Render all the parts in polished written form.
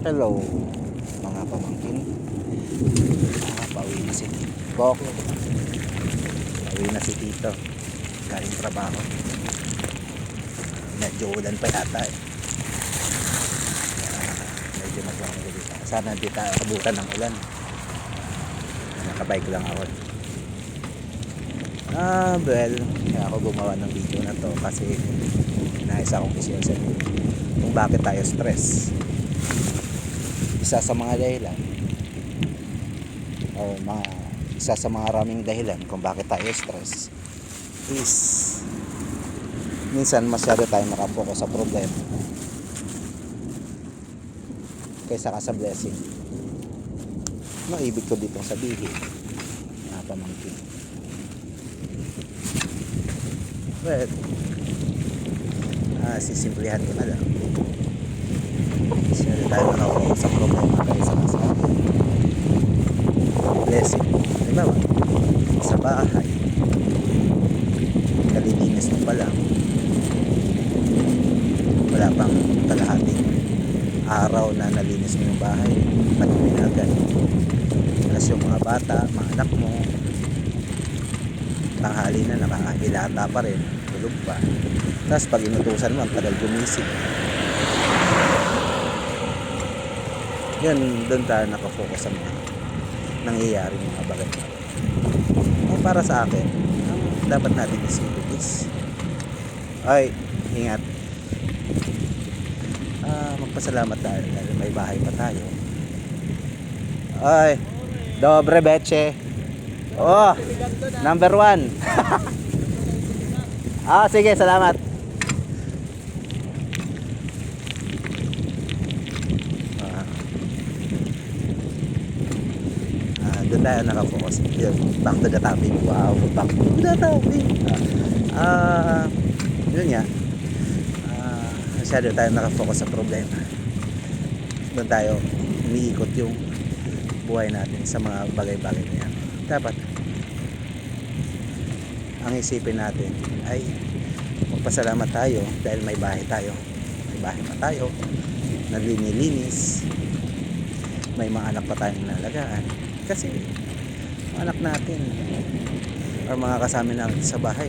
Hello mga pamangkin. Pauwi na si Kok. Pauwi na si Tito. Galing trabaho. Medyo ulan pa yata eh. Medyo maglamang dito. Sana di tayo kabutan ng ulan. Nakabike lang ako. Well, kaya ako gumawa ng video na to kasi nais akong i-share sa inyo kung bakit tayo stress. Isa sa mga dahilan o isa sa mga maraming dahilan kung bakit tayo stress is minsan masyado tayo nakapokus sa problema kaysa ka sa blessing. Ano ibig ko ditong sabihin, mga pamangkin? Well, sisimplihan ko na lang. Masyado tayo nakapokus sa problema kaysa ka sa blessing. Diba ba? Sa bahay, kalilinis mo pa lang, wala pang kalahating araw na nalinis mo yung bahay, madumi na agad. Tapos yung mga bata, mga anak mo, tanghali na, nakahilata pa rin, tulog pa. Tapos pag inutusan mo, ang tagal gumising. Yan, doon tayo nakafocus sa mga nangyayari, mga bagay. Para sa akin, ang dapat natin isipin is, ay, ingat. Magpasalamat tayo dahil may bahay pa tayo. Ay, dobre beche. Oh, number 1. Sige, salamat. Doon tayo nakafocus. Back to the topic. Wow, back to the topic. Yun nga. Masyado tayo nakafocus sa problema. Doon tayo umiikot yung buhay natin sa mga bagay-bagay na yan. Dapat ang isipin natin ay magpasalamat tayo dahil may bahay tayo. May bahay pa tayo, naglilinis, may mga anak pa tayong nalagaan. Kasi mga anak natin or mga kasama natin sa bahay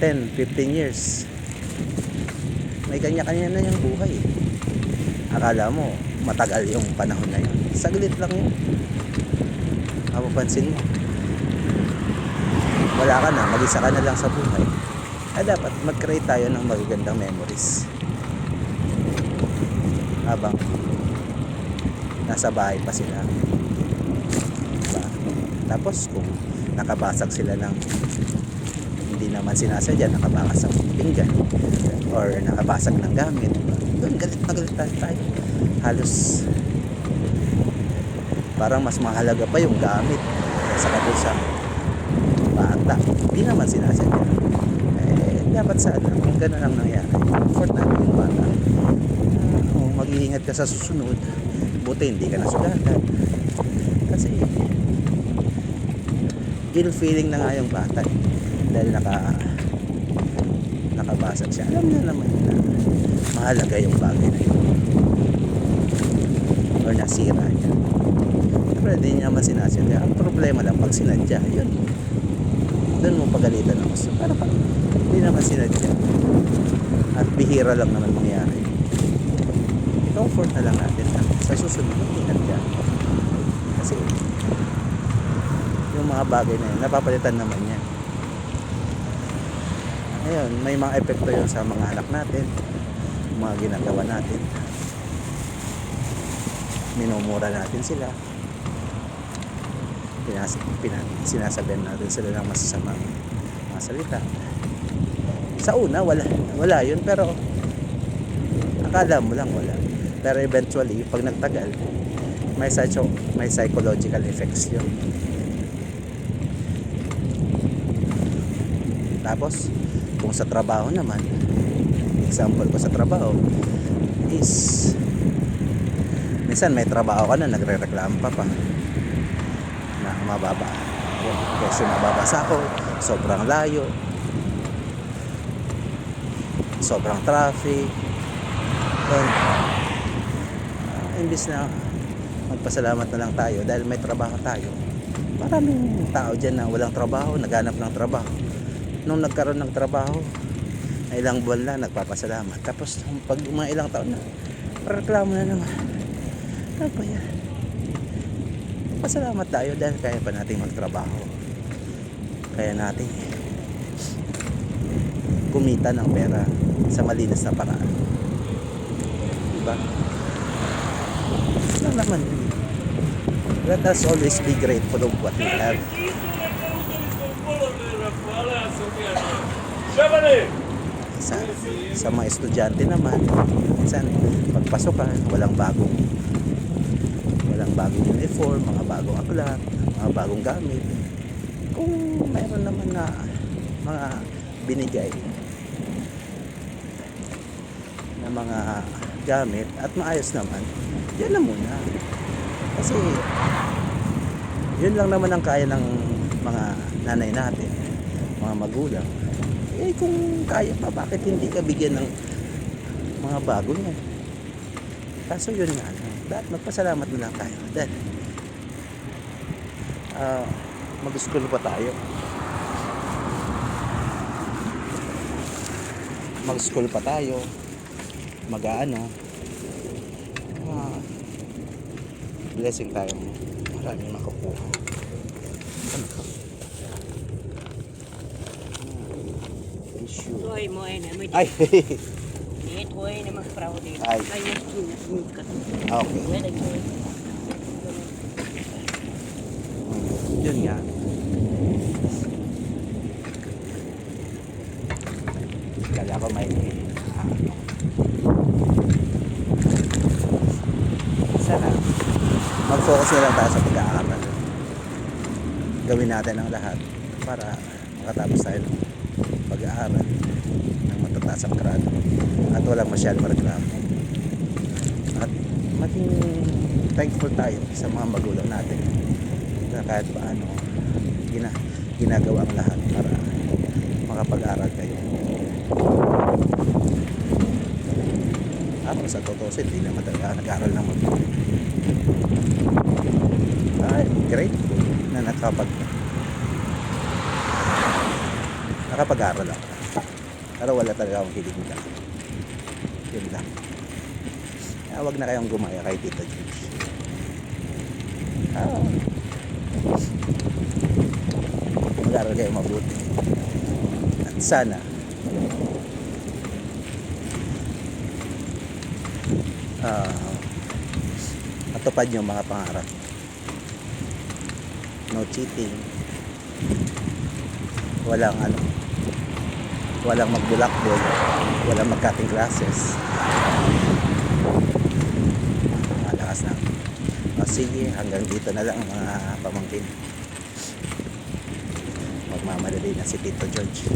10, 15 years may kanya-kanya na yung buhay. Akala mo matagal yung panahon na yun, saglit lang yun. Mapapansin mo wala ka na, mag-isa ka na lang sa buhay. Dapat mag-create tayo ng magagandang memories habang nasa bahay pa sila. Tapos kung nakabasag sila ng hindi naman sinasadya, nakabasag ng pinggan or nakabasag ng gamit, doon galit na galit tayo. Halos parang mas mahalaga pa yung gamit kaysa doon sa bata, hindi naman sinasadya. Dapat sana kung gano'n ang nangyari, comfort natin yung bata. Mag-iingat ka sa susunod, buti hindi ka nasugatan. Kasi ill feeling na nga yung bata dahil nakabasag siya. Alam niya naman na mahalaga yung bagay na yun or nasira niya, pero hindi niya naman sinasadya. Ang problema lang pag sinadya, yun doon mo pagalitan ako. Pero pag hindi naman sinadya at bihira lang naman mangyari, comfort na lang natin sa susunod ng inadya. Kasi yung mga bagay na yun, napapalitan naman yan. Ayun, may mga epekto yun sa mga anak natin, mga ginagawa natin. Minumura natin sila, sinasabihan natin sila ng masasamang mga salita. Sa una wala yun, pero akala mo lang wala, pero eventually pag nagtagal may psychological effects yun. Tapos kung sa trabaho naman, example ko sa trabaho is minsan may trabaho ka na nagre-reklamo pa na mababa kasi mababa sahod, sobrang layo, sobrang traffic. imbis na magpasalamat na lang tayo dahil may trabaho tayo. Maraming tao dyan na walang trabaho, naghanap ng trabaho. Nung nagkaroon ng trabaho, na ilang buwan lang nagpapasalamat. Tapos pag mga ilang taon na, reklamo na naman. Ano ba yan? Pasalamat tayo dahil kaya pa natin magtrabaho. Kaya natin kumita ng pera sa malinis na paraan. Diba? Ano naman yun? Let us always be grateful of what we have. Sa mga estudyante naman, minsan pagpasukan, walang bagong uniform, mga bagong aklat, mga bagong gamit. Kung mayroon naman na mga binigay na mga gamit at maayos naman, yan na muna. Kasi yun lang naman ang kaya ng mga nanay natin, mga magulang. Eh kung kaya pa, bakit hindi ka bigyan ng mga bago niyan? Kaso yun nga, dapat magpasalamat na lang tayo. Dahil mag-school pa tayo. Mag-school pa tayo. Mag-aano. Blessing tayo. Maraming makakuha. Ano ka? Issue. Tuloy mo ay naman. Ay! Ito ay naman proud din. Ay. Kaya ka. Okay. Yun nga. Kala ko may sana mag-focus na lang tayo sa pag-aaral. Gawin natin ang lahat para makatapos tayo ng pag-aaral ng matataas ang grado at walang masyadong reklamo. At maging thankful tayo sa mga magulang natin na kahit paano ginagawa ang lahat para makapag-aral kayo. Ako sa totoo hindi naman talaga nag-aaral ng magulang. Ay, grateful na nakapag-aral ako. Pero wala talaga akong hilig nila. Yun lang. Kaya huwag na kayong gumaya kay Tito George. Mag-aral kayo mabuti. At sana matupad yung mga pangarap. No cheating. Walang magbulakbol, walang mag-cutting classes. Malakas na. Sige, hanggang dito na lang mga pamangkin. Magmamadali na si Tito George.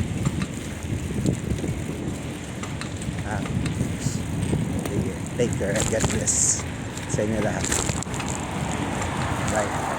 Sige, take care and God bless sa inyo lahat. Bye.